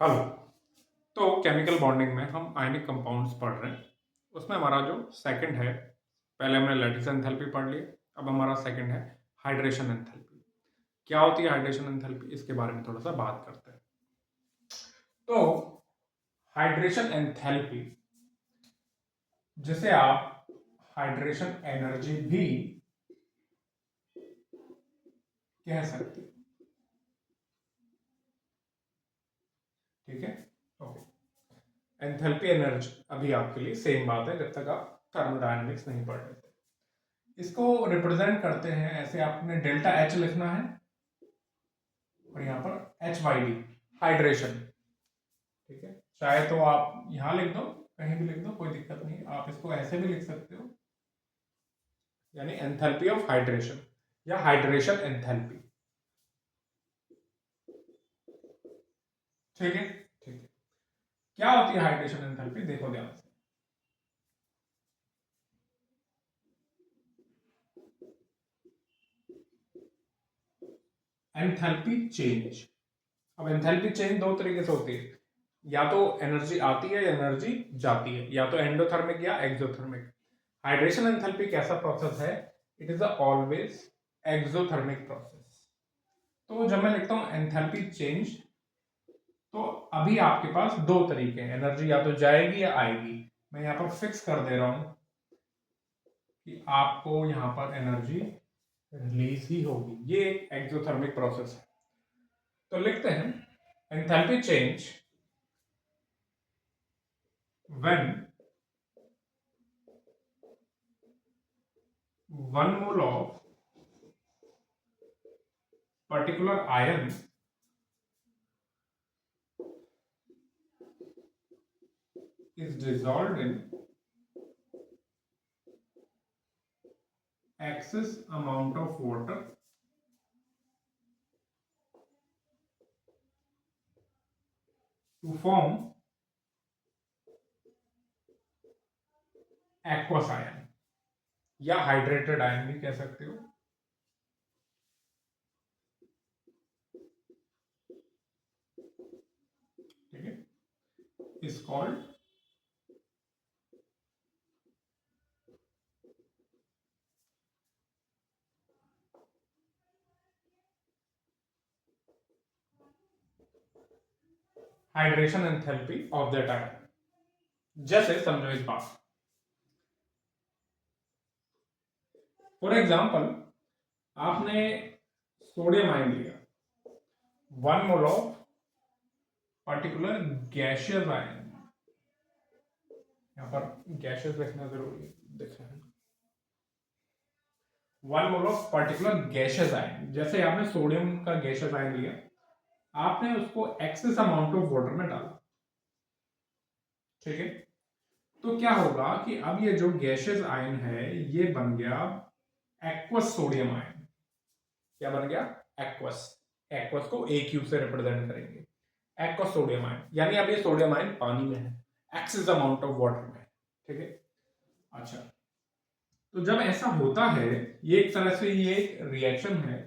Hello. तो chemical bonding में हम आयनिक कंपाउंड्स पढ़ रहे हैं। उसमें हमारा जो सेकंड है, पहले हमने लैटिस एंथैल्पी पढ़ ली, अब हमारा सेकंड है हाइड्रेशन एंथैल्पी। क्या होती है हाइड्रेशन एंथैल्पी, इसके बारे में थोड़ा सा बात करते हैं। तो हाइड्रेशन एंथैल्पी, जिसे आप हाइड्रेशन एनर्जी भी कह सकते हैं। ठीक है, ओके। एंथैल्पी एनर्जी अभी आपके लिए सेम बात है जब तक आप थर्मोडायनेमिक्स नहीं पढ़ लेते। इसको रिप्रेजेंट करते हैं ऐसे, आपने डेल्टा एच लिखना है और यहाँ पर एच वाई डी, हाइड्रेशन। ठीक है, चाहे तो आप यहाँ लिख दो, कहीं भी लिख दो, कोई दिक्कत नहीं। आप इसको ऐसे भी लिख सकते हो, यानी एंथैल्पी ऑफ हाइड्रेशन या हाइड्रेशन एंथैल्पी। ठीक है, ठीक है। क्या होती है हाइड्रेशन एंथैल्पी, देखो ध्यान से। Enthalpy change. अब एंथैल्पी चेंज दो तरीके से होती है, या तो एनर्जी आती है या एनर्जी जाती है, या तो एंडोथर्मिक या एक्सोथर्मिक। हाइड्रेशन एंथैल्पी कैसा प्रोसेस है, it is always exothermic process. तो जब मैं लिखता हूं एंथैल्पी चेंज, तो अभी आपके पास दो तरीके हैं, एनर्जी या तो जाएगी या आएगी। मैं यहां पर फिक्स कर दे रहा हूं कि आपको यहां पर एनर्जी रिलीज ही होगी। ये एक एक्सोथर्मिक प्रोसेस है। तो लिखते हैं enthalpy change when 1 mole of particular ion is dissolved in excess amount of water to form aqueous ion, या हाइड्रेटेड आयन भी कह सकते हो। ठीक है, is called hydration enthalpy of that ion. जैसे समझो इस बात, फॉर एग्जांपल आपने सोडियम आयन लिया, 1 mole of particular gaseous ion, यहां पर गैशियस लिखना जरूरी है, देख रहे हैं, 1 mole of particular gaseous ion. जैसे आपने सोडियम का गैशियस आयन लिया, आपने उसको एक्सेस अमाउंट ऑफ वाटर में डाला। ठीक है, तो क्या होगा कि अब ये जो गैशियस आयन है ये बन गया एक्वस सोडियम आयन। क्या बन गया, एक्वस। एक्वस को AQ से रिप्रेजेंट करेंगे, एक्वस सोडियम आयन। यानी अब ये सोडियम आयन पानी में है, एक्सेस अमाउंट ऑफ वाटर में। ठीक है, अच्छा। तो जब ऐसा होता है, ये एक तरह से ये एक रिएक्शन है,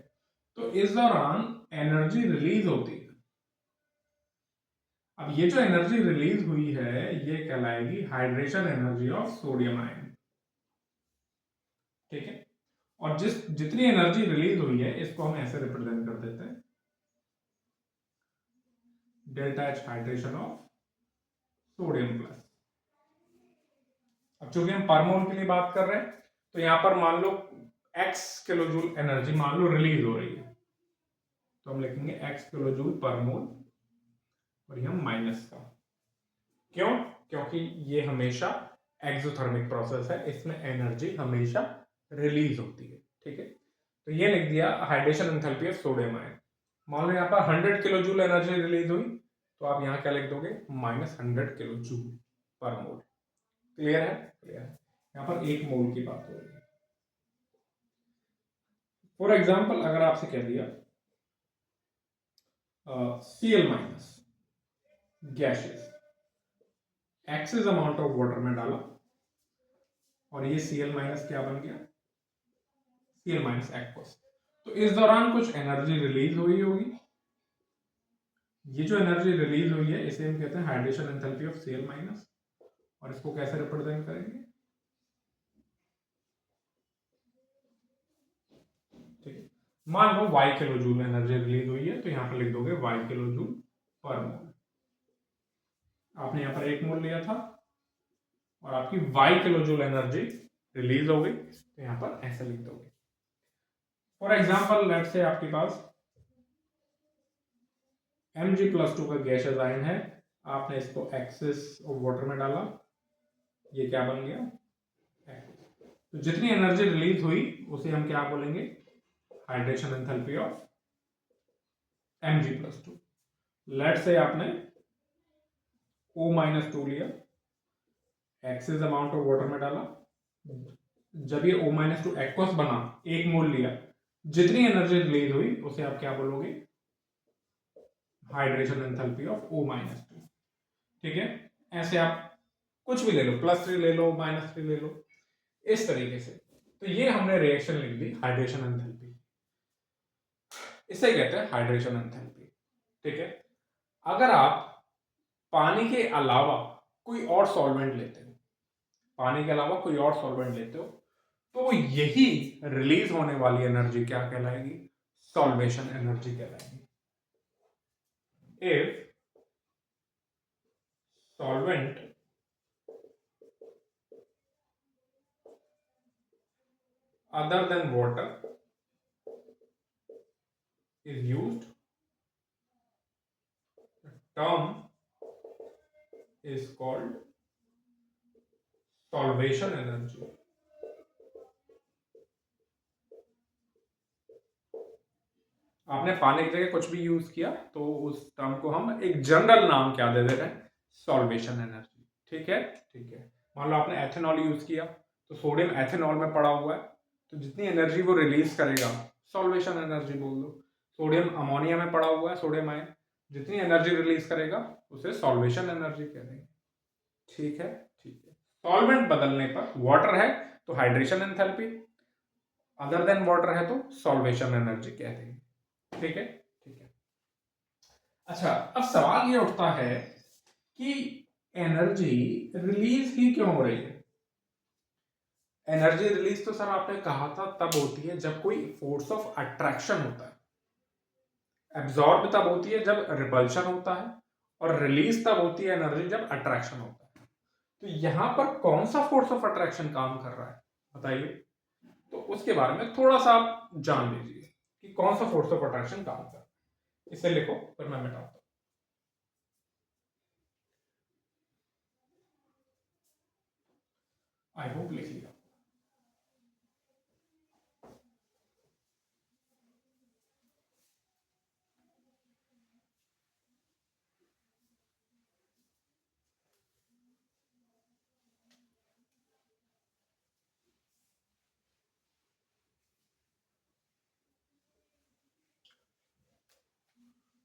तो इस दौरान एनर्जी रिलीज होती है। अब ये जो एनर्जी रिलीज हुई है ये कहलाएगी hydration energy of sodium ion. ठीक है, और जितनी एनर्जी रिलीज हुई है इसको हम ऐसे रिप्रेजेंट कर देते हैं, delta H hydration of sodium plus. अब चूंकि हम पर मोल के लिए बात कर रहे हैं, तो यहां पर मान लो x किलो जूल एनर्जी मान लो रिलीज हो रही है, तो हम लिखेंगे x किलो जूल पर मोल और ये माइनस का। क्यों, क्योंकि ये हमेशा एक्सोथर्मिक प्रोसेस है, इसमें एनर्जी हमेशा रिलीज होती है। ठीक है, तो ये लिख दिया hydration enthalpy of sodium ion. मान लो यहाँ पर 100 किलो जूल एनर्जी रिलीज हुई, तो आप यहाँ क्या लिख दोगे, -100 किलो जूल पर मोल। क्लियर है, क्लियर है। यहाँ पर 1 मोल की बात हो रही है। फॉर एग्जाम्पल अगर आपसे कह दिया Cl minus gases, excess amount of water में डाला और ये Cl माइनस क्या बन गया, Cl माइनस एक्वस। तो इस दौरान कुछ एनर्जी रिलीज हुई होगी ये जो एनर्जी रिलीज हुई है इसे हम कहते हैं hydration enthalpy of Cl minus. और इसको कैसे रिप्रेजेंट करेंगे, ठीक है, मान लो y kilo joule energy release हुई है, तो यहाँ पर लिख दोगे y किलो जूल पर मोल। आपने यहाँ पर 1 मोल लिया था और आपकी y kilo joule energy release हो गई, तो यहाँ पर ऐसे लिख दोगे। फॉर एग्जाम्पल लेट से आपके पास Mg+2 का गैसियस आयन है, आपने इसको एक्सेस ऑफ वाटर में डाला, ये क्या बन गया, तो जितनी एनर्जी रिलीज हुई उसे हम क्या बोलेंगे, hydration enthalpy of Mg+2। Late से आपने O-2 लिया, एक्सेस अमाउंट ऑफ वाटर में डाला, जब ये O-2 एक्वस बना, 1 मोल लिया, जितनी एनर्जी रिलीज हुई उसे आप क्या बोलोगे, हाइड्रेशन एंथैल्पी ऑफ O-2। ठीक है, ऐसे आप कुछ भी ले लो, +3 ले लो, -3 ले लो, इस तरीके से। तो ये हमने रिएक्शन लिख दी हाइड्रेशन एंथैल्पी, इसे कहते हैं हाइड्रेशन एंथैल्पी। ठीक है, अगर आप पानी के अलावा कोई और सॉल्वेंट लेते हो, पानी के अलावा कोई और सॉल्वेंट लेते हो, तो यही रिलीज होने वाली एनर्जी क्या कहलाएगी, सॉल्वेशन एनर्जी कहलाएगी। If solvent other than water is used, the term is called solvation energy। आपने पानी की जगह कुछ भी यूज किया तो उस टर्म को हम एक जनरल नाम क्या दे दे रहे हैं, सॉल्वेशन एनर्जी। ठीक है, ठीक है, मान लो आपने एथेनॉल यूज किया, तो सोडियम एथेनॉल में पड़ा हुआ है, तो जितनी एनर्जी वो रिलीज करेगा सॉल्वेशन एनर्जी बोल दो। सोडियम अमोनिया में पड़ा हुआ है, सोडियम आयन, जितनी एनर्जी रिलीज करेगा उसे सॉल्वेशन एनर्जी कह देंगे। ठीक है, ठीक है, सॉल्वेंट बदलने पर वाटर है तो hydration enthalpy, other than water है तो सॉल्वेशन एनर्जी कह देंगे। ठीक है, ठीक है। अच्छा, अब सवाल ये उठता है कि एनर्जी रिलीज ही क्यों हो रही है। एनर्जी रिलीज तो सर आपने कहा था तब होती है जब कोई फोर्स ऑफ अट्रैक्शन होता है, एब्जॉर्ब तब होती है जब रिपल्शन होता है, और रिलीज तब होती है एनर्जी जब अट्रैक्शन होता है। तो यहां पर कौन सा फोर्स ऑफ अट्रैक्शन काम कर रहा है बताइए, तो उसके बारे में थोड़ा सा आप जान लीजिए कि कौन सा फोर्स ऑफ अट्रैक्शन काम कर रहा है। इसे लिखो फिर मैं मिटाता हूं। आई होप लिख लिया।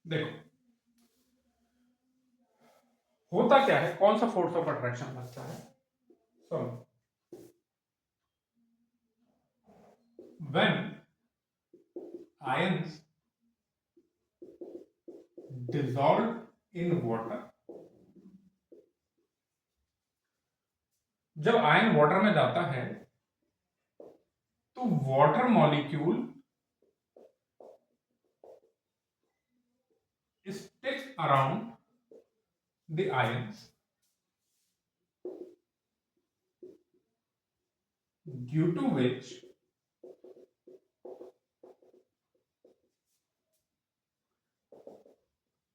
देखो होता क्या है, कौन सा फोर्स ऑफ अट्रैक्शन लगता है, सुनो, when ions dissolve in water, जब आयन वाटर में जाता है तो water molecule sticks around the ions, due to which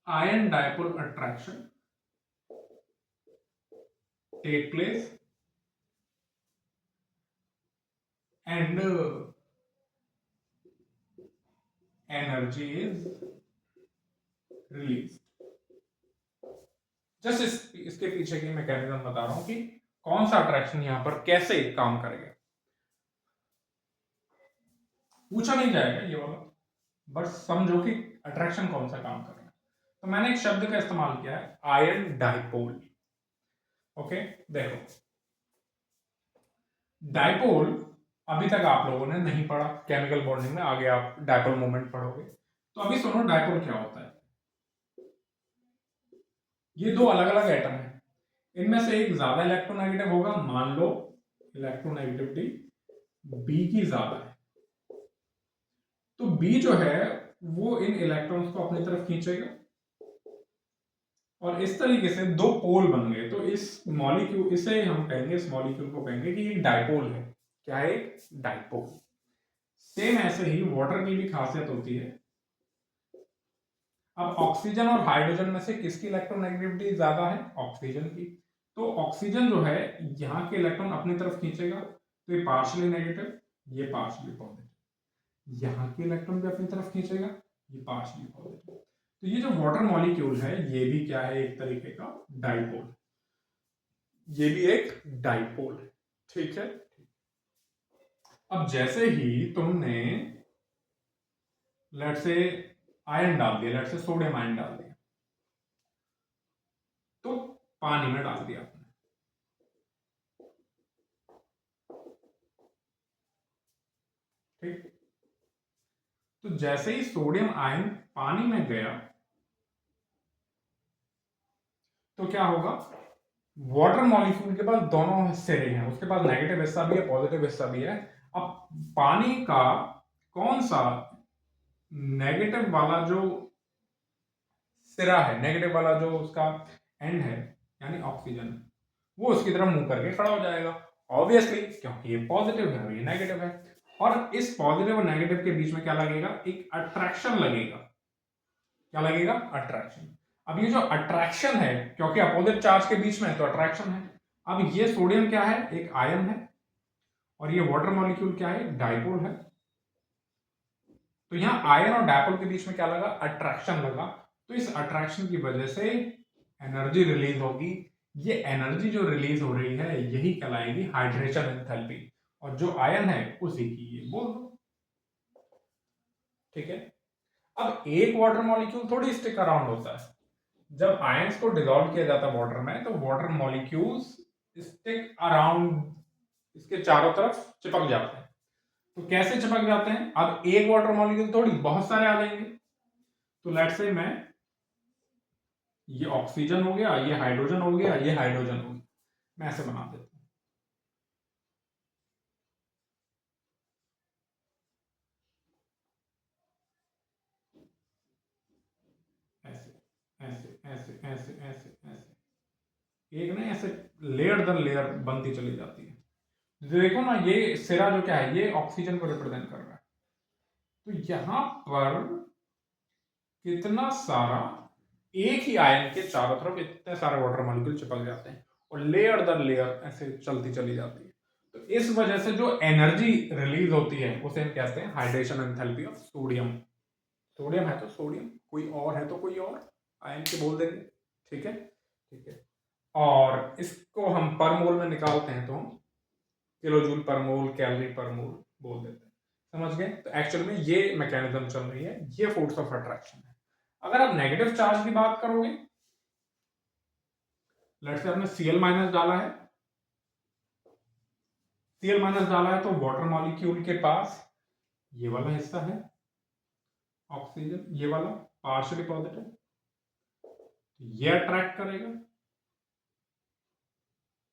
ion dipole attraction take place and energy is released। Just इसके पीछे की मैकेनिज्म बता रहा हूं कि कौन सा अट्रैक्शन यहां पर कैसे काम करेगा, पूछा नहीं जाएगा ये वाला, बट समझो कि अट्रैक्शन कौन सा काम करेगा। तो मैंने एक शब्द का इस्तेमाल किया है, आयन डाइपोल। ओके, देखो डाइपोल अभी तक आप लोगों ने नहीं पढ़ा, केमिकल बॉन्डिंग में आगे आप डाइपोल मोमेंट पढ़ोगे। तो अभी सुनो डाइपोल क्या होता है। ये दो अलग अलग एटम है, इनमें से एक ज्यादा इलेक्ट्रोनेगेटिव होगा, मान लो इलेक्ट्रोनेगेटिविटी बी की ज्यादा है, तो बी जो है वो इन इलेक्ट्रॉन्स को अपनी तरफ खींचेगा और इस तरीके से दो पोल बन गए। तो इस मॉलिक्यूल, इसे हम कहेंगे, इस मॉलिक्यूल को कहेंगे कि ये डाइपोल है। क्या है? एक डाइपोल। सेम ऐसे ही वाटर की भी खासियत होती है। अब ऑक्सीजन और हाइड्रोजन में से किसकी इलेक्ट्रोनेगेटिविटी ज्यादा है? ऑक्सीजन की। तो ऑक्सीजन जो है यहाँ के इलेक्ट्रॉन अपनी तरफ खींचेगा, तो ये पार्शियली नेगेटिव, ये पार्शियली पॉजिटिव। यहाँ के इलेक्ट्रॉन भी अपनी तरफ खींचेगा, ये पार्शियली पॉजिटिव। तो ये जो वाटर मॉलिक्यूल है ये भी क्या है? एक तरीके का डाइपोल। ये भी एक डाइपोल है, ठीक है। अब जैसे ही तुमने लेट से आयन डाल दिया, लेट से सोडियम आयन डाल दिया, तो पानी में डाल दिया आपने, ठीक। तो जैसे ही सोडियम आयन पानी में गया तो क्या होगा? वाटर मॉलिक्यूल के पास दोनों सिरे हैं, उसके पास नेगेटिव हिस्सा भी है, पॉजिटिव हिस्सा भी है। अब पानी का कौन सा नेगेटिव वाला जो सिरा है, नेगेटिव वाला जो उसका एंड है, यानी ऑक्सीजन, वो उसकी तरफ मुंह करके खड़ा हो जाएगा, ऑब्वियसली, क्योंकि ये पॉजिटिव है और ये नेगेटिव है। और इस पॉजिटिव और नेगेटिव के बीच में क्या लगेगा? एक अट्रैक्शन लगेगा। क्या लगेगा? अट्रैक्शन। अब ये जो अट्रैक्शन है, क्योंकि अपोजिट चार्ज के बीच में है तो अट्रैक्शन है। अब ये सोडियम क्या है? एक आयन है, और ये वाटर मॉलिक्यूल क्या है? डाइपोल है। तो यहां आयन और डाइपोल के बीच में क्या लगा? अट्रैक्शन लगा। तो इस अट्रैक्शन की वजह से एनर्जी रिलीज होगी। ये एनर्जी जो रिलीज हो रही है यही कहलाएगी हाइड्रेशन एंथैल्पी, और जो आयन है उसी की ये बोल दो, ठीक है। अब एक वाटर मॉलिक्यूल थोड़ी स्टिक अराउंड होता है। जब आयंस को डिसॉल्व किया जाता है वाटर में, तो वाटर मॉलिक्यूल्स स्टिक अराउंड, इसके चारों तरफ चिपक जाते हैं। तो कैसे चिपक जाते हैं? अब एक वाटर मॉलिक्यूल थोड़ी, बहुत सारे आ जाएंगे। तो लेट्स से मैं, ये ऑक्सीजन हो गया, ये हाइड्रोजन हो गया, ये हाइड्रोजन हो गया, मैं ऐसे बना देता हूं, ऐसे ऐसे ऐसे ऐसे ऐसे ऐसे, एक नहीं, ऐसे लेयर दर लेयर बनती चली जाती है। देखो ना, ये सिरा जो क्या है, ये ऑक्सीजन को रिप्रेजेंट कर रहा है। तो यहां पर कितना सारा, एक ही आयन के चारों तरफ इतने सारे वाटर मॉलिक्यूल चिपक जाते हैं, और लेयर दर लेयर ऐसे चलती चली जाती है। तो इस वजह से जो एनर्जी रिलीज होती है उसे हम कहते हैं hydration enthalpy of sodium. Sodium है तो सोडियम, कोई और है तो कोई और आयन के बोल देंगे, ठीक है, ठीक है। और इसको हम पर मोल में निकालते हैं तो हम किलो जूल पर मोल, कैलोरी पर मोल बोल देते हैं। समझ गए? तो एक्चुअल में ये मैकेनिज्म चल रही है, ये फोर्स ऑफ अट्रैक्शन है। अगर आप नेगेटिव चार्ज की बात करोगे, लेट्स से आपने Cl माइनस डाला है, Cl माइनस डाला है, तो वाटर मॉलिक्यूल के पास ये वाला हिस्सा है ऑक्सीजन, ये वाला पार्शियली पॉजिटिव, ये अट्रैक्ट करेगा,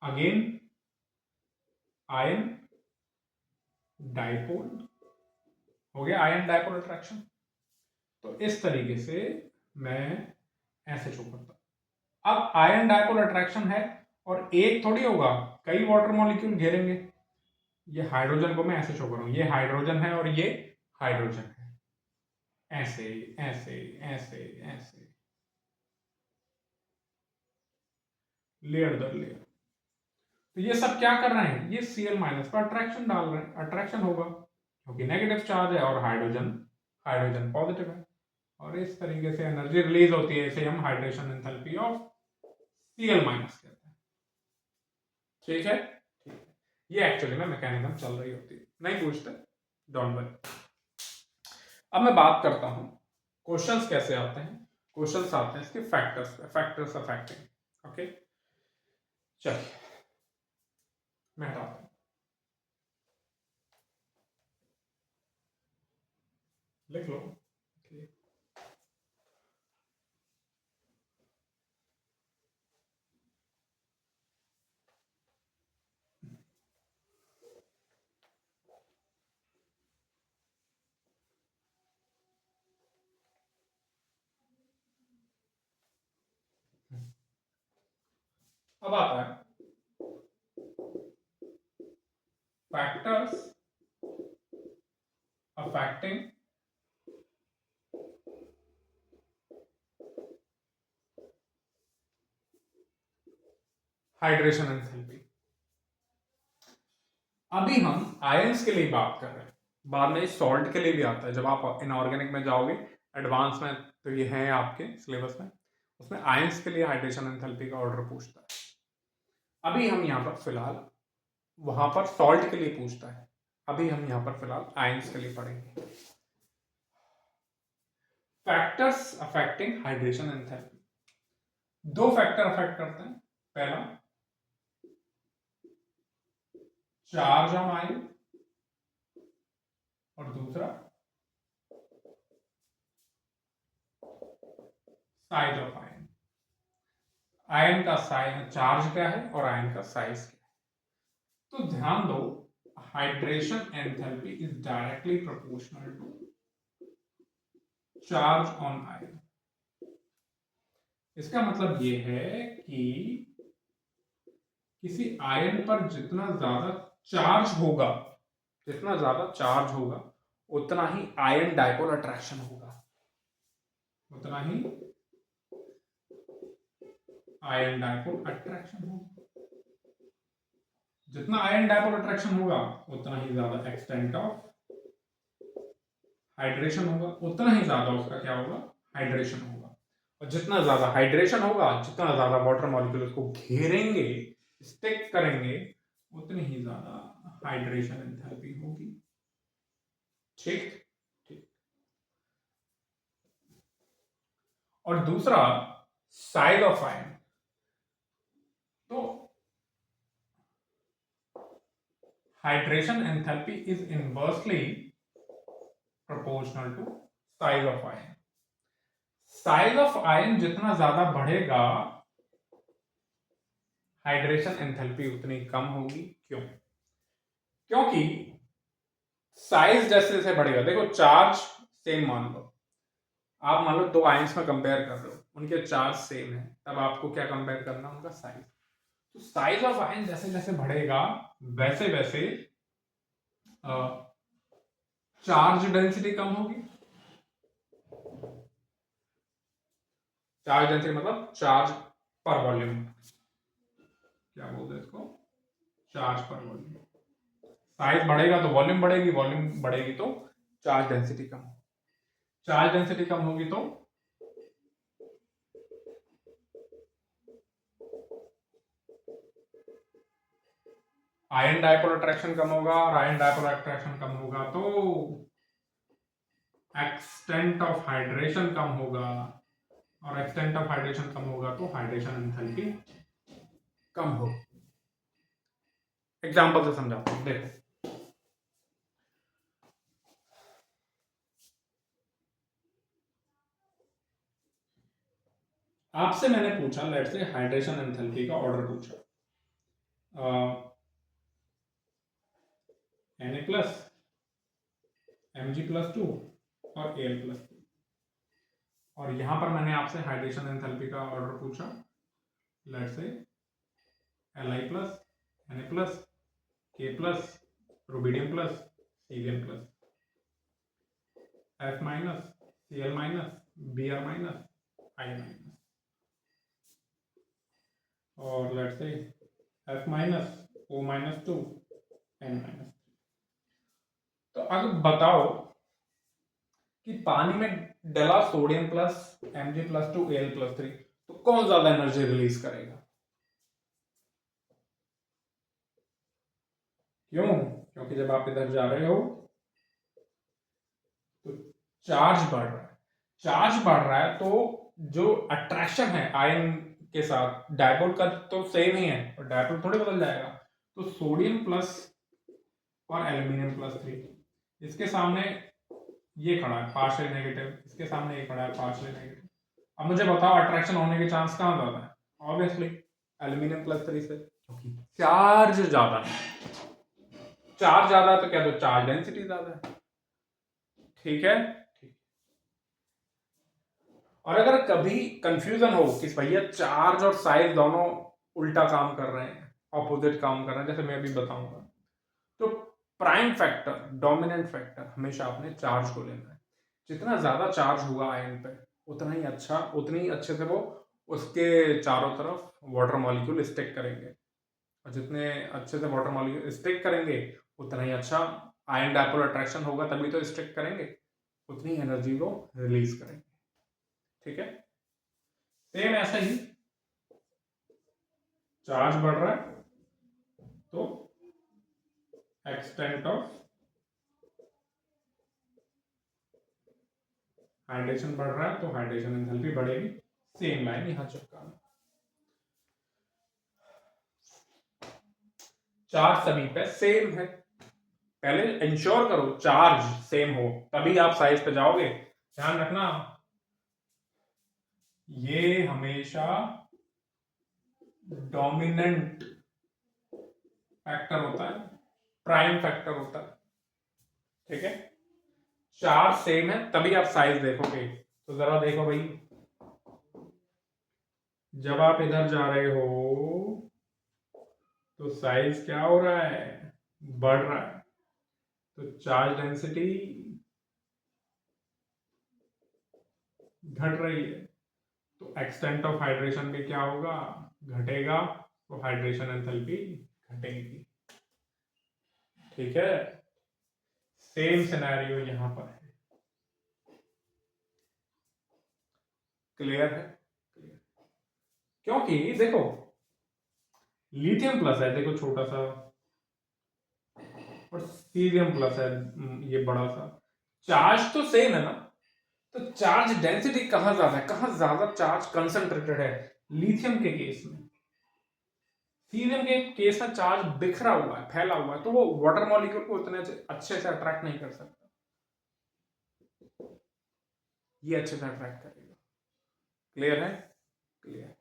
अगेन आयन डाइपोल, हो गया आयन डाइपोल अट्रैक्शन। तो इस तरीके से मैं ऐसे शो करता हूं। अब आयन डाइपोल अट्रैक्शन है, और एक थोड़ी होगा, कई वाटर मॉलिक्यूल घेरेंगे। ये हाइड्रोजन को मैं ऐसे शो करूं, ये हाइड्रोजन है और ये हाइड्रोजन है, ऐसे ऐसे ऐसे ऐसे, लेयर दर लेयर। तो ये सब क्या कर रहे हैं? ये Cl माइनस पर अट्रैक्शन डाल रहे हैं, अट्रैक्शन होगा क्योंकि नेगेटिव चार्ज है और हाइड्रोजन हाइड्रोजन पॉजिटिव है, और इस तरीके से एनर्जी रिलीज होती है। इसे हम hydration enthalpy of Cl minus कहते हैं, ठीक है, ठीक है। ये एक्चुअली में मैकेनिज्म चल रही होती है, नहीं पूछते, डोंट वरी। अब मैं बात करता हूं क्वेश्चंस कैसे आते हैं। क्वेश्चंस आते हैं इसके फैक्टर्स, फैक्टर्स अफेक्टिंग, ओके। चलिए मैं हटाता हूं, लिख लो। अब आता है फैक्टर्स अफेक्टिंग हाइड्रेशन एंथैल्पी। अभी हम आयंस के लिए बात कर रहे हैं, बाद में सॉल्ट के लिए भी आता है। जब आप इनऑर्गेनिक में जाओगे एडवांस में, तो ये है आपके सिलेबस में, उसमें आयंस के लिए हाइड्रेशन एंथैल्पी का ऑर्डर पूछता है। अभी हम यहाँ पर फिलहाल, वहां पर सॉल्ट के लिए पूछता है, अभी हम यहाँ पर फिलहाल आयंस के लिए पढ़ेंगे। फैक्टर्स अफेक्टिंग हाइड्रेशन एंथैल्पी, दो फैक्टर अफेक्ट करते हैं। पहला चार्ज ऑन आयन और दूसरा साइज ऑफ आयन। आयन का साइज, चार्ज क्या है और आयन का साइज क्या है। तो ध्यान दो, hydration enthalpy is directly proportional to charge on ion. इसका मतलब यह है कि किसी आयन पर जितना ज्यादा चार्ज होगा, जितना ज्यादा चार्ज होगा उतना ही आयन डायपोल अट्रैक्शन होगा, उतना ही आयन डायपोल अट्रैक्शन होगा। जितना आयन डायपोल अट्रैक्शन होगा उतना ही ज्यादा एक्सटेंट ऑफ हाइड्रेशन होगा, उतना ही ज्यादा उसका क्या होगा, हाइड्रेशन होगा। और जितना ज्यादा हाइड्रेशन होगा, जितना ज्यादा वाटर मॉलिक्यूल उसको घेरेंगे, स्टिक करेंगे, उतनी ही ज्यादा हाइड्रेशन एंथैल्पी होगी। ठीक ठीक। और दूसरा साइज ऑफ आयन, तो hydration enthalpy is inversely proportional to size of ion. Size of ion जितना ज्यादा बढ़ेगा, हाइड्रेशन एंथैल्पी उतनी कम होगी। क्यों? क्योंकि साइज जैसे जैसे बढ़ेगा, देखो चार्ज सेम मान लो, आप मान लो दो आयंस में कंपेयर कर रहे हो, उनके चार्ज सेम है, तब आपको क्या कंपेयर करना, उनका साइज। तो साइज ऑफ आयन जैसे जैसे बढ़ेगा, वैसे वैसे चार्ज डेंसिटी कम होगी। चार्ज डेंसिटी मतलब चार्ज पर वॉल्यूम, क्या बोलते हैं इसको, चार्ज पर वॉल्यूम। साइज बढ़ेगा तो वॉल्यूम बढ़ेगी, वॉल्यूम बढ़ेगी तो चार्ज डेंसिटी कम होगी, चार्ज डेंसिटी कम होगी तो आयन डायपोल अट्रैक्शन कम होगा, और आयन डायपोल अट्रैक्शन कम होगा तो एक्सटेंट ऑफ हाइड्रेशन कम होगा, और एक्सटेंट ऑफ हाइड्रेशन कम होगा तो हाइड्रेशन एंथैल्पी कम होगी। एग्जांपल से समझाता हूं, देखो आपसे मैंने पूछा, लेट्स से हाइड्रेशन एंथैल्पी का ऑर्डर पूछा, Na प्लस, Mg+2 और Al+2, और यहां पर मैंने आपसे हाइड्रेशन एंथैल्पी का ऑर्डर पूछा, let's say Li plus, Na plus, K plus, rubidium plus, cerium plus, F minus, Cl minus, Br minus, I minus, और let's say F minus, O minus 2, N minus. तो अब बताओ कि पानी में डला सोडियम प्लस Mg+2 Al+3, तो कौन ज्यादा एनर्जी रिलीज करेगा? क्यों? क्योंकि जब आप इधर जा रहे हो तो चार्ज बढ़ रहा है, चार्ज बढ़ रहा है तो जो अट्रैक्शन है आयन के साथ, डायपोल का तो सेम ही है, और डायपोल थोड़े बदल जाएगा। तो सोडियम प्लस और एल्यूमिनियम+3, इसके सामने ये खड़ा है पार्शियल नेगेटिव, इसके सामने ये खड़ा है पार्शियल नेगेटिव। अब मुझे बताओ अट्रैक्शन होने के चांस कहां ज्यादा है? ऑब्वियसली एल्यूमिनियम+3 से, क्योंकि चार्ज ज्यादा है। चार्ज ज्यादा है तो क्या, तो चार्ज डेंसिटी ज्यादा है। ठीक है, ठीक। और अगर कभी कंफ्यूजन हो कि भैया चार्ज और साइज दोनों उल्टा काम कर रहे हैं, ऑपोजिट काम कर रहे हैं, जैसे मैं अभी बताऊंगा। तो प्राइम फैक्टर, डोमिनेंट फैक्टर हमेशा आपने चार्ज को लेना है। जितना ज्यादा चार्ज होगा आयन पे उतना ही अच्छा, उतनी ही अच्छे से वो उसके चारों तरफ वाटर मॉलिक्यूल स्टिक करेंगे, और जितने अच्छे से वाटर मॉलिक्यूल स्टिक करेंगे उतना ही अच्छा आयन डायपोल अट्रैक्शन होगा, तभी तो स्टिक करेंगे, उतनी एनर्जी को रिलीज करेंगे। ठीक है, सेम ऐसा ही चार्ज बढ़ रहा है तो एक्सटेंट ऑफ हाइड्रेशन बढ़ रहा है तो हाइड्रेशन एंथैल्पी बढ़ेगी। सेम लाइन यहां चिपकाना। चार्ज सभी पे सेम है, पहले इंश्योर करो चार्ज सेम हो, तभी आप साइज पे जाओगे। ध्यान रखना ये हमेशा डोमिनेंट फैक्टर होता है, प्राइम फैक्टर होता है। ठीक है, चार्ज सेम है तभी आप साइज देखोगे। तो जरा देखो भाई, जब आप इधर जा रहे हो तो साइज क्या हो रहा है, बढ़ रहा है, तो चार्ज डेंसिटी घट रही है, तो एक्सटेंट ऑफ हाइड्रेशन भी क्या होगा, घटेगा, तो हाइड्रेशन एंथैल्पी घटेगी। ठीक है, सेम सिनेरियो यहां पर है। क्लियर है? क्योंकि देखो लिथियम प्लस है, देखो छोटा सा, और सीरियम प्लस है ये बड़ा सा, चार्ज तो सेम है ना, तो चार्ज डेंसिटी कहां ज्यादा है, कहां ज्यादा चार्ज कंसंट्रेटेड है, लिथियम के केस में। सीरियम के केस में चार्ज बिखरा हुआ है, फैला हुआ है, तो वो वाटर मॉलिक्यूल को उतने अच्छे से अट्रैक्ट नहीं कर सकता, ये अच्छे से अट्रैक्ट करेगा। क्लियर है? क्लियर,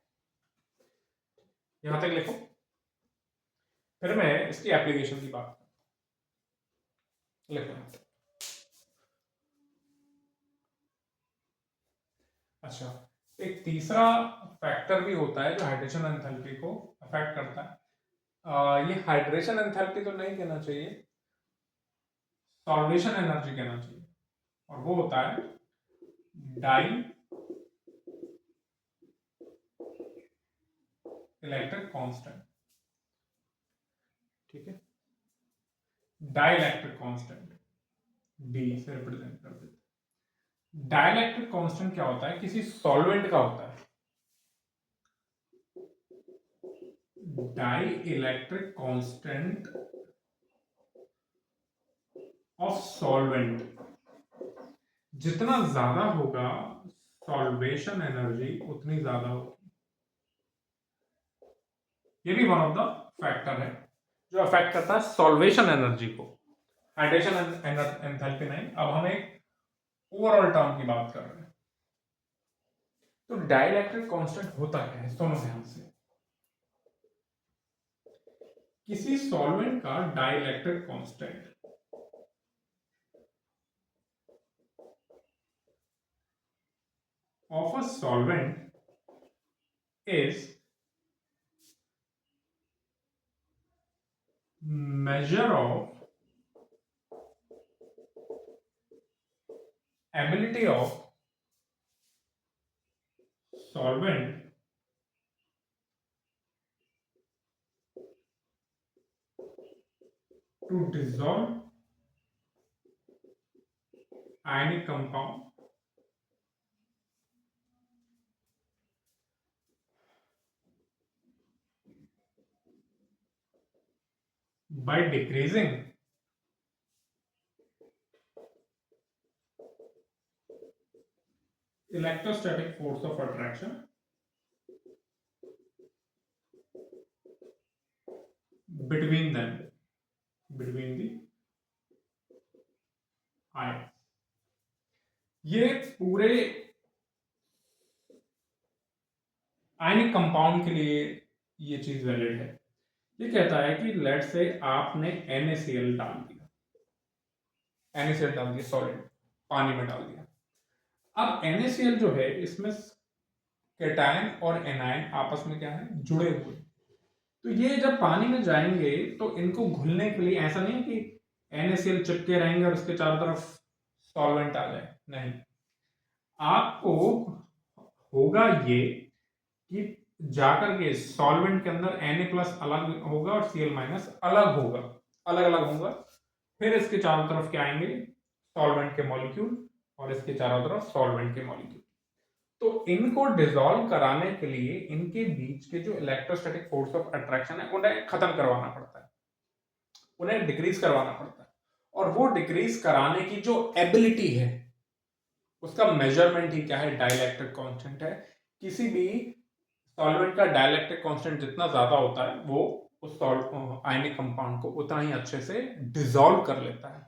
यहां तक लिखो, फिर मैं इसकी एप्लीकेशन की बात लिखो। अच्छा, एक तीसरा फैक्टर भी होता है जो हाइड्रेशन एंथैल्पी को अफेक्ट करता है। ये हाइड्रेशन एंथैल्पी तो नहीं कहना चाहिए, सॉल्वेशन एनर्जी कहना चाहिए, और वो होता है डाई इलेक्ट्रिक कांस्टेंट। ठीक है, डाई इलेक्ट्रिक कांस्टेंट डी से रिप्रेजेंट कर देते। डाई इलेक्ट्रिक कांस्टेंट क्या होता है, किसी सॉल्वेंट का होता है, dielectric constant of solvent, जितना ज्यादा होगा सॉल्वेशन एनर्जी उतनी ज्यादा होगी। ये भी वन ऑफ द फैक्टर है जो अफेक्ट करता है सॉल्वेशन एनर्जी को, हाइड्रेशन एंथैल्पी नहीं। अब हम एक ओवरऑल टर्म की बात कर रहे हैं। तो डाइलेक्ट्रिक कांस्टेंट होता क्या है, सुनो ध्यान से। किसी सॉल्वेंट का dielectric constant of a solvent is measure of ability of solvent to dissolve ionic compound by decreasing electrostatic force of attraction between them, between the ions। ये पूरे आयनिक कंपाउंड के लिए ये चीज वैलिड है। ये कहता है कि लेट से आपने NaCl डाल दिया, NaCl डाल दिया सॉलिड, पानी में डाल दिया। अब NaCl जो है इसमें कैटायन और एनायन आपस में क्या है, जुड़े हुए। तो ये जब पानी में जाएंगे तो इनको घुलने के लिए ऐसा नहीं है कि NaCl चिपके रहेंगे और उसके चारों तरफ सॉल्वेंट आ जाए, नहीं, आपको होगा ये कि जाकर के सॉल्वेंट के अंदर Na+ अलग होगा और Cl- अलग होगा, अलग अलग होगा, फिर इसके चारों तरफ क्या आएंगे, सॉल्वेंट के मॉलिक्यूल, और इसके चारों तरफ सॉल्वेंट के मॉलिक्यूल। तो इनको डिसॉल्व कराने के लिए इनके बीच के जो इलेक्ट्रोस्टैटिक फोर्स ऑफ अट्रैक्शन है उन्हें खत्म करवाना पड़ता है, उन्हें डिक्रीज करवाना पड़ता है। और वो डिक्रीज कराने की जो एबिलिटी है उसका मेजरमेंट ही क्या है, डाइलेक्ट्रिक कांस्टेंट है। किसी भी सॉल्वेंट का डाइलेक्ट्रिक कांस्टेंट जितना ज्यादा होता है वो उस आयनिक कंपाउंड को उतना ही अच्छे से डिसॉल्व कर लेता है।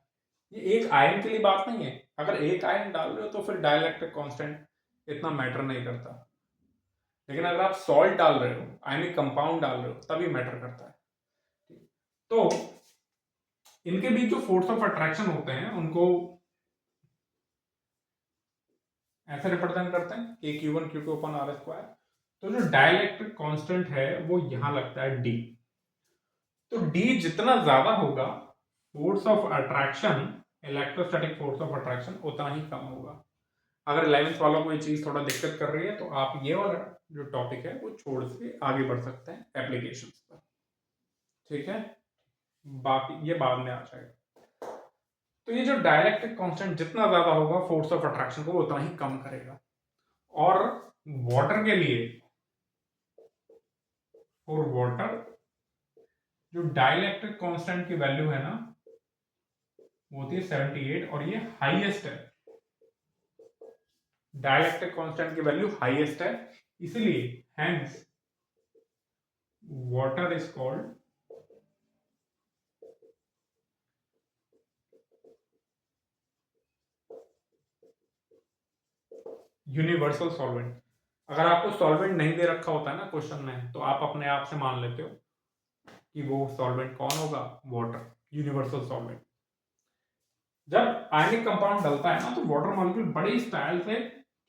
ये एक आयन के लिए बात नहीं है, अगर एक आयन डाल रहे हो तो फिर डाइलेक्ट्रिक कांस्टेंट इतना मैटर नहीं करता, लेकिन अगर आप सॉल्ट डाल रहे हो, आयनिक कंपाउंड डाल रहे हो, तभी मैटर करता है। तो इनके बीच जो फोर्स ऑफ अट्रैक्शन होते हैं उनको ऐसे रिप्रेजेंट करते हैं Q1Q2/R²। तो जो डाइलेक्ट्रिक कांस्टेंट है वो यहां लगता है D। तो D जितना ज्यादा होगा, force of attraction, electrostatic force of attraction उतना ही कम होगा। अगर 11th वालों को ये चीज थोड़ा दिक्कत कर रही है तो आप ये वाला जो टॉपिक है वो छोड़ के आगे बढ़ सकते हैं एप्लीकेशंस पर, ठीक है, बाकी ये बाद में आ जाएगा। तो ये जो डाइलेक्ट्रिक कांस्टेंट जितना ज्यादा होगा फोर्स ऑफ अट्रैक्शन को उतना ही कम करेगा। और वाटर के लिए, फॉर वाटर जो डाइलेक्ट्रिक कांस्टेंट की वैल्यू है ना वो होती है 78 और ये हाईएस्ट है, डाइलेक्ट्रिक कांस्टेंट की वैल्यू हाईएस्ट है, इसलिए hence water is called universal solvent. अगर आपको सॉल्वेंट नहीं दे रखा होता है ना क्वेश्चन में, तो आप अपने आप से मान लेते हो कि वो सॉल्वेंट कौन होगा, वाटर, यूनिवर्सल सॉल्वेंट। जब आयनिक कंपाउंड डलता है ना तो वाटर मॉलिक्यूल बड़े स्टाइल से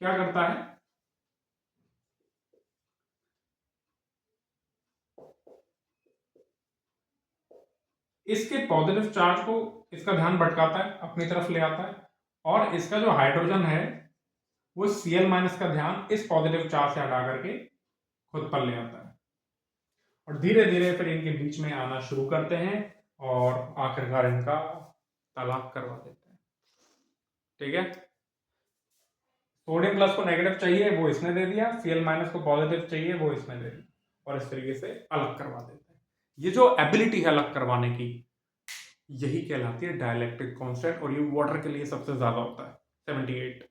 क्या करता है, इसके पॉजिटिव चार्ज को, इसका ध्यान भटकाता है, अपनी तरफ ले आता है, और इसका जो हाइड्रोजन है वो Cl- का ध्यान इस पॉजिटिव चार्ज से हटा करके खुद पर ले आता है, और धीरे धीरे फिर इनके बीच में आना शुरू करते हैं और आखिरकार इनका तलाक करवा देते हैं, ठीक है। सोडियम प्लस को नेगेटिव चाहिए वो इसने दे दिया, Cl- को पॉजिटिव चाहिए वो इसने दे दिया, और इस तरीके से अलग करवा देते हैं। ये जो एबिलिटी है अलग करवाने की, यही कहलाती है डाइलेक्ट्रिक कांस्टेंट, और ये वाटर के लिए सबसे ज्यादा होता है, 78,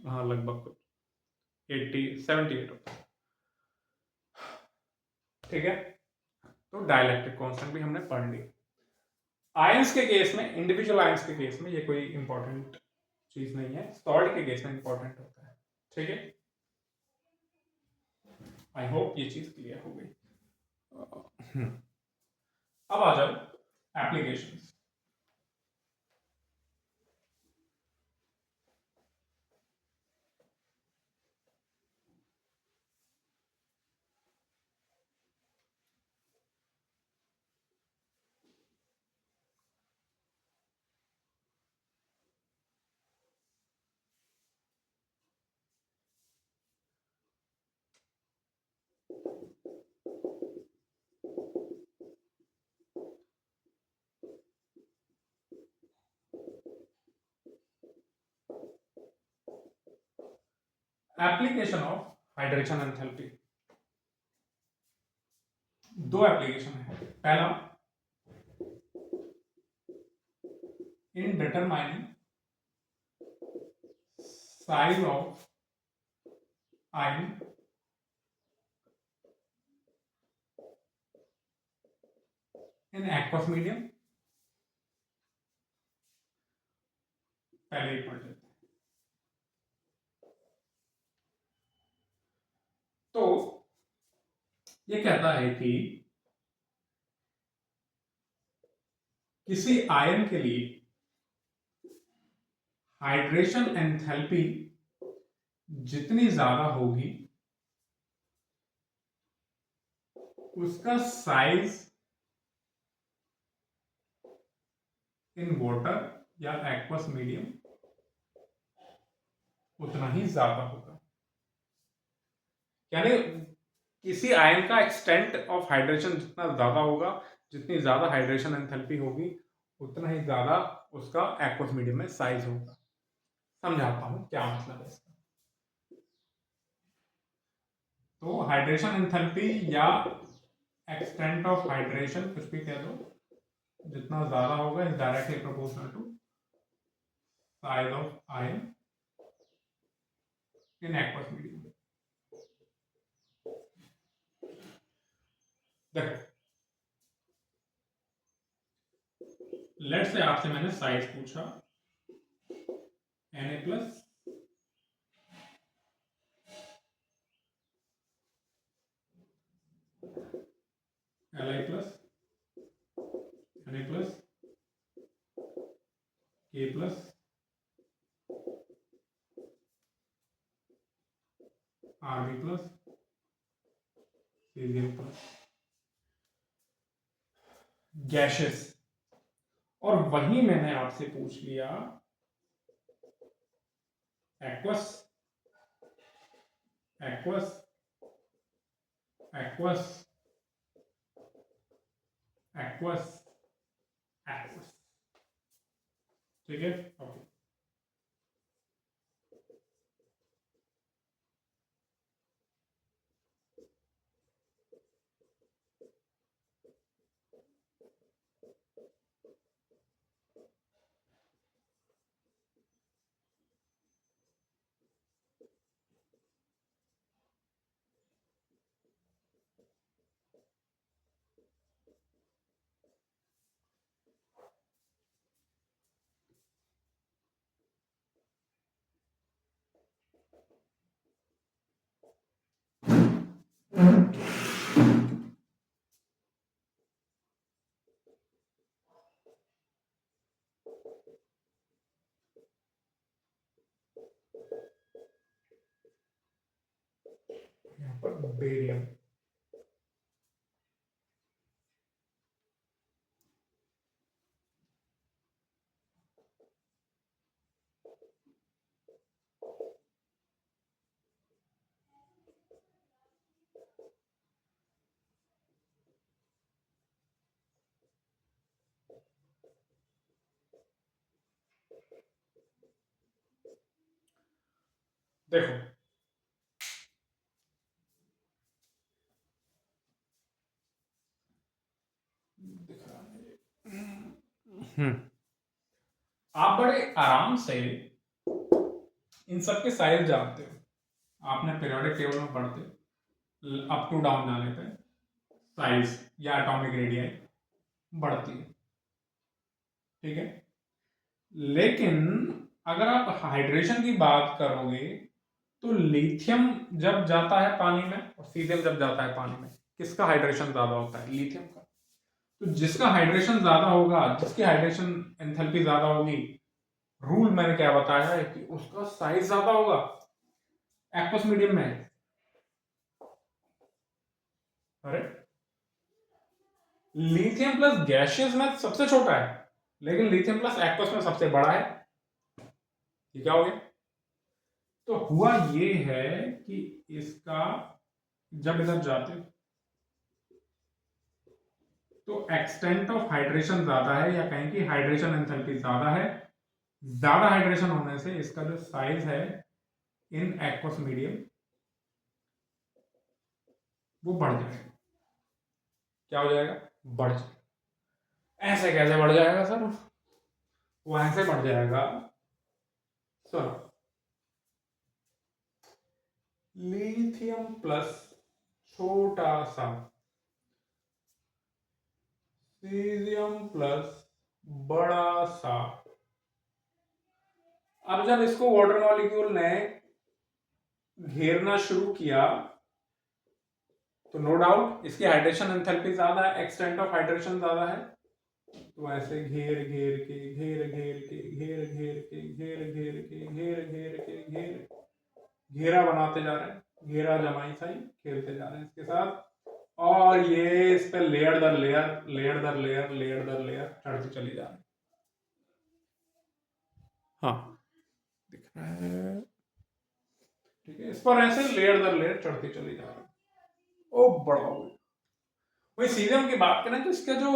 हाँ लगभग कुछ 78 होता है, ठीक है। तो डाइलेक्ट्रिक कांस्टेंट भी हमने पढ़ लिया। आयंस के केस में, इंडिविजुअल आयंस के केस में ये कोई इंपॉर्टेंट चीज नहीं है, सॉल्ट के केस में इंपॉर्टेंट होता है, ठीक है। आई होप ये चीज क्लियर हो गई। अब आ जाओ applications. Application of hydration enthalpy, दो एप्लीकेशन है। पहला, in determining size of ion in aqueous medium, पहले ही पढ़ लेते हैं। तो ये कहता है कि किसी आयन के लिए हाइड्रेशन एंथैल्पी जितनी ज्यादा होगी उसका साइज इन वाटर या एक्वस मीडियम उतना ही ज्यादा होगा। यानी किसी आयन का एक्सटेंट ऑफ हाइड्रेशन जितना ज्यादा होगा, जितनी ज्यादा हाइड्रेशन एंथैल्पी होगी, उतना ही ज्यादा उसका एक्वस मीडियम में साइज होगा। समझाता हूं क्या मतलब है इसका। तो हाइड्रेशन एंथैल्पी या एक्सटेंट ऑफ हाइड्रेशन कुछ भी कह दो, जितना ज्यादा होगा is directly proportional to size of ion in aqueous medium. देखो, लेट्स से आपसे मैंने साइज पूछा Na plus Li plus Na plus K plus Rb plus Cgm plus gases. और वही मैंने आपसे पूछ लिया aqueous aqueous aqueous aqueous aqueous. ठीक है, ओके। यहाँ पर बेरियम। देखो, आप बड़े आराम से इन सब के साइज जानते हो। आपने पीरियोडिक टेबल में पढ़ते अप टू डाउन जाने पे साइज या एटॉमिक रेडियस बढ़ती है, ठीक है। लेकिन अगर आप हाइड्रेशन की बात करोगे तो लिथियम जब जाता है पानी में और सीजियम जब जाता है पानी में, किसका हाइड्रेशन ज्यादा होता है? लिथियम का। तो जिसका हाइड्रेशन ज्यादा होगा, जिसकी हाइड्रेशन एंथैल्पी ज्यादा होगी, रूल मैंने क्या बताया है कि उसका साइज ज्यादा होगा एक्वस मीडियम में। अरे, लिथियम प्लस गैसियस में सबसे छोटा है, लेकिन लिथियम प्लस एक्वस में सबसे बड़ा है। ये क्या हो गया? तो हुआ ये है कि इसका जब इधर जाते तो एक्सटेंट ऑफ हाइड्रेशन ज्यादा है, या कहें कि हाइड्रेशन एंथैल्पी ज्यादा है। ज्यादा हाइड्रेशन होने से इसका जो साइज है इन एक्वस मीडियम वो बढ़ जाएगा। क्या हो जाएगा? बढ़ जाएगा। ऐसे कैसे बढ़ जाएगा सर? वो ऐसे बढ़ जाएगा सर, लिथियम प्लस छोटा सा सीजियम प्लस बड़ा सा। अब जब इसको वाटर मॉलिक्यूल ने घेरना शुरू किया तो नो डाउट इसकी हाइड्रेशन एंथैल्पी ज्यादा है, एक्सटेंट ऑफ हाइड्रेशन ज्यादा है। तो ऐसे घेर घेर के घेर घेर के घेर घेर के घेर घेर के घेर घेर के घेर घेरा बनाते जा रहे हैं, घेरा जमाई साई खेलते जा रहे हैं इसके साथ। और ये इस पे लेयर दर लेयर लेयर दर लेयर लेयर दर लेयर चढ़ती चली जा रही है। हाँ, दिख रहा है, ठीक है। इस पर ऐसे लेयर दर लेयर चढ़ती चली जा रही है। ओ बड़ा हो गया। वही सीरियम की बात करें तो इसका जो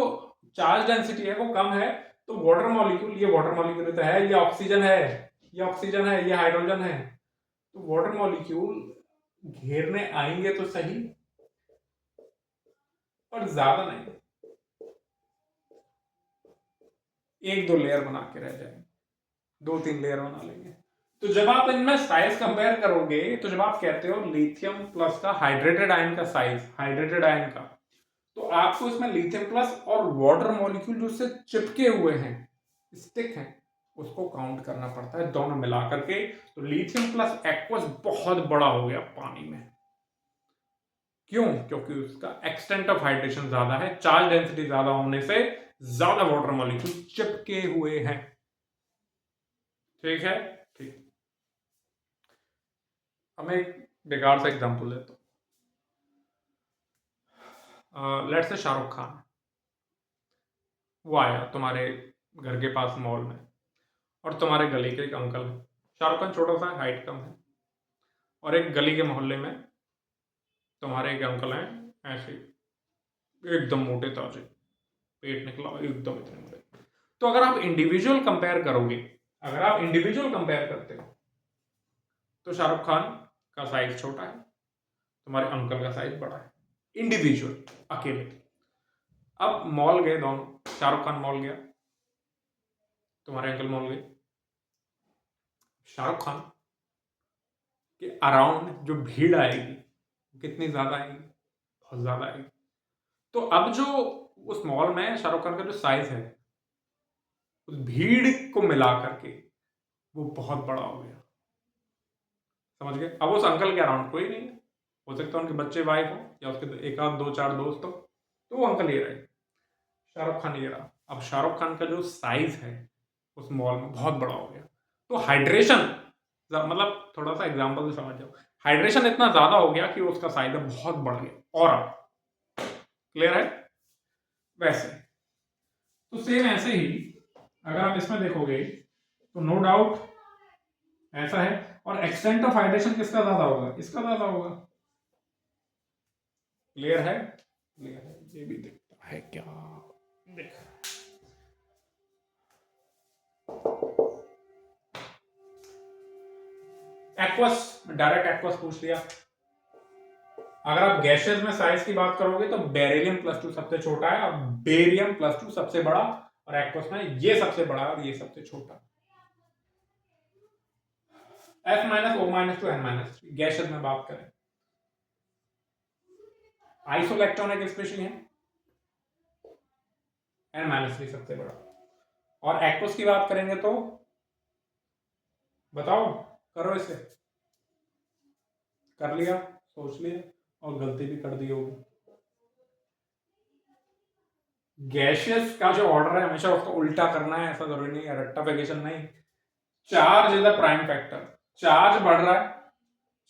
चार्ज डेंसिटी है वो कम है, तो वाटर मॉलिक्यूल, ये वाटर मॉलिक्यूल तो है, ये ऑक्सीजन है, ये ऑक्सीजन है, ये हाइड्रोजन है, तो वाटर मॉलिक्यूल घेरने आएंगे तो सही, पर ज्यादा नहीं, एक दो लेयर बना के रह जाएंगे, दो तीन लेयर बना लेंगे। तो जब आप इनमें साइज कंपेयर करोगे, तो जब आप कहते हो लिथियम प्लस का हाइड्रेटेड आयन का साइज, हाइड्रेटेड आयन का, तो आपको इसमें लिथियम प्लस और वाटर मॉलिक्यूल जो उससे चिपके हुए हैं, स्टिक हैं, उसको काउंट करना पड़ता है दोनों मिला करके। तो लिथियम प्लस एक्वस बहुत बड़ा हो गया पानी में। क्यों? क्योंकि उसका एक्सटेंट ऑफ हाइड्रेशन ज्यादा है, चार्ज डेंसिटी ज्यादा होने से ज्यादा वाटर मॉलिक्यूल चिपके हुए हैं। ठीक है, ठीक। अब मैं एक बेकार सा एग्जांपल लेता हूँ। लेट्स से शाहरुख खान, वो आया तुम्हारे घर के पास मॉल में, और तुम्हारे गली के एक अंकल है, शाहरुख खान छोटा सा हाइट कम है, और एक गली के मोहल्ले में तुम्हारे एक अंकल हैं ऐसे एकदम मोटे ताजे, पेट निकला एकदम इतने बड़े। तो अगर आप इंडिविजुअल कंपेयर करोगे, अगर आप इंडिविजुअल कंपेयर करते हो, तो शाहरुख खान का साइज छोटा है, तुम्हारे अंकल का साइज बड़ा है, इंडिविजुअल, अकेले। अब मॉल गए दोनों, शाहरुख खान मॉल गया, तुम्हारे अंकल मॉल गए। शाहरुख खान के अराउंड जो भीड़ आएगी, कितनी ज्यादा आएगी? बहुत ज्यादा आएगी। तो अब जो उस मॉल में शाहरुख खान का जो साइज है, उस भीड़ को मिला करके वो बहुत बड़ा हो गया। समझ गए? अब उस अंकल के अराउंड कोई नहीं है, हो सकता है उनके बच्चे, वाइफ हो, या उसके एक आध दो चार दोस्त हो, तो वो अंकल ये रहे, शाहरुख खान ये रहा। अब शाहरुख खान का जो साइज है उस मॉल में बहुत बड़ा हो गया। तो हाइड्रेशन, मतलब थोड़ा सा एग्जांपल से समझ जाओ, हाइड्रेशन इतना ज्यादा हो गया कि उसका साइज बहुत बढ़ गया। और क्लियर है? वैसे तो सेम ऐसे ही अगर आप इसमें देखोगे तो नो डाउट ऐसा है। और एक्सटेंट ऑफ हाइड्रेशन किसका ज्यादा होगा? इसका ज्यादा होगा। क्लियर है? क्लियर है? ये भी दिखता है क्या? देख, एक्वस, डायरेक्ट एक्वस पूछ लिया। अगर आप गैसेस में साइज की बात करोगे तो बेरिलियम +2 सबसे छोटा है, और बेरियम +2 सबसे बड़ा, और एक्वस में ये सबसे बड़ा और ये सबसे छोटा। F- O- to N-3 gases में बात करें। आइसोइलेक्ट्रॉनिक स्पेशली है, N-3 सबसे बड़ा। और एक्वस की बात करेंगे तो बताओ, करो इसे, कर लिया, सोच लिया, और गलती भी कर दी होगी। गैशियस का जो ऑर्डर है हमेशा उसको उल्टा करना है, ऐसा जरूरी नहीं है, रेक्टिफिकेशन नहीं। Charge is the prime factor, charge बढ़ रहा है,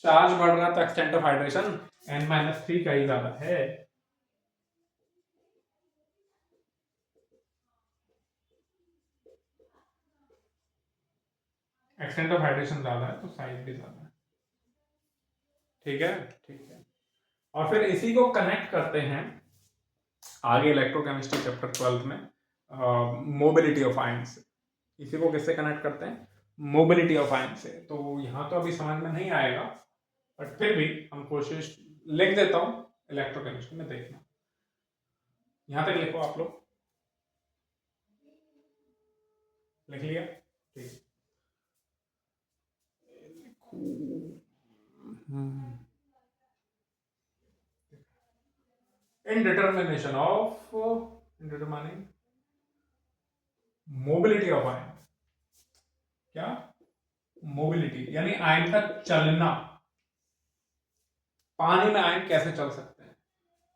चार्ज बढ़ रहा है तो एक्सटेंट ऑफ हाइड्रेशन N-3 का ही ज्यादा है। एक्सटेंट ऑफ हाइड्रेशन ज्यादा है तो साइज भी ज्यादा है। ठीक है, ठीक है। और फिर इसी को कनेक्ट करते हैं आगे इलेक्ट्रोकेमिस्ट्री चैप्टर 12 में, मोबिलिटी ऑफ आयन से। इसी को किससे कनेक्ट करते हैं? मोबिलिटी ऑफ आयन से। तो यहां तो अभी समझ में नहीं आएगा, बट फिर भी हम कोशिश, लिख देता हूं, इलेक्ट्रोकेमिस्ट्री में देखना। यहां तक लिखो आप लोग, लिख लिया? ठीक। In determination of, in determining mobility of ion, क्या? मोबिलिटी यानी आयन का चलना, पानी में आयन कैसे चल सकते हैं।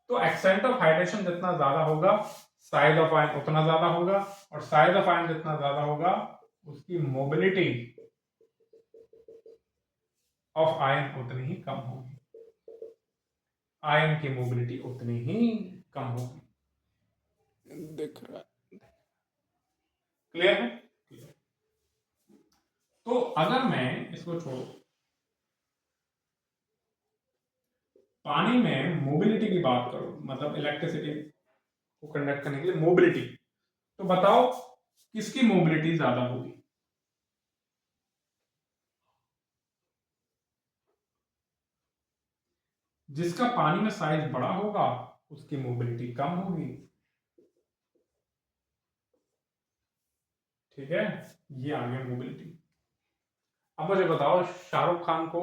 तो एक्सटेंट ऑफ हाइड्रेशन जितना ज्यादा होगा, साइज ऑफ आयन उतना ज्यादा होगा, और साइज ऑफ आयन जितना ज्यादा होगा, उसकी मोबिलिटी ऑफ आयन उतनी ही कम होगी। आयन की मोबिलिटी उतनी ही कम होगी। दिख रहा है? क्लियर है? तो अगर मैं इसको छोड़ू, पानी में मोबिलिटी की बात करूं, मतलब इलेक्ट्रिसिटी को कंडक्ट करने के लिए मोबिलिटी, तो बताओ किसकी मोबिलिटी ज्यादा होगी? जिसका पानी में साइज बड़ा होगा उसकी मोबिलिटी कम होगी। ठीक है, ये आ गया मोबिलिटी। अब मुझे बताओ, शाहरुख खान को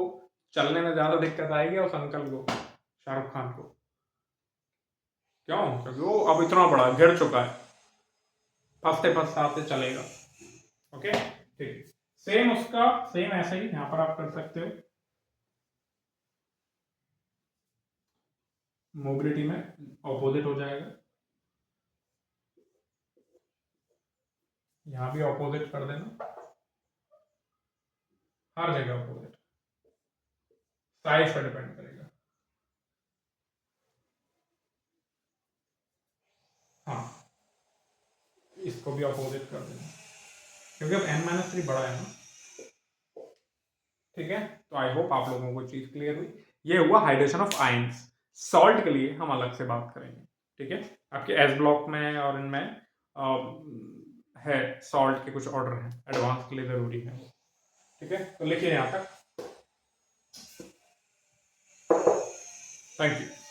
चलने में ज्यादा दिक्कत आएगी उस अंकल को, शाहरुख खान को? क्यों? क्योंकि वो अब इतना बड़ा गिर चुका है, फंसते फंसते चलेगा। ओके, ठीक। सेम उसका सेम ऐसे ही यहां पर आप कर सकते हो, मोबिलिटी में ऑपोजिट हो जाएगा, यहां भी ऑपोजिट कर देना, हर जगह ऑपोजिट, साइज पर डिपेंड करेगा। हाँ, इसको भी ऑपोजिट कर देना, क्योंकि अब n-3 बड़ा है ना। ठीक है, तो आई होप आप लोगों को चीज क्लियर हुई। ये हुआ हाइड्रेशन ऑफ आयंस। सॉल्ट के लिए हम अलग से बात करेंगे। ठीक है, आपके एस ब्लॉक में और इनमें है सॉल्ट के कुछ ऑर्डर हैं, एडवांस के लिए जरूरी है। ठीक है, तो लिखिए यहां तक। Thank you.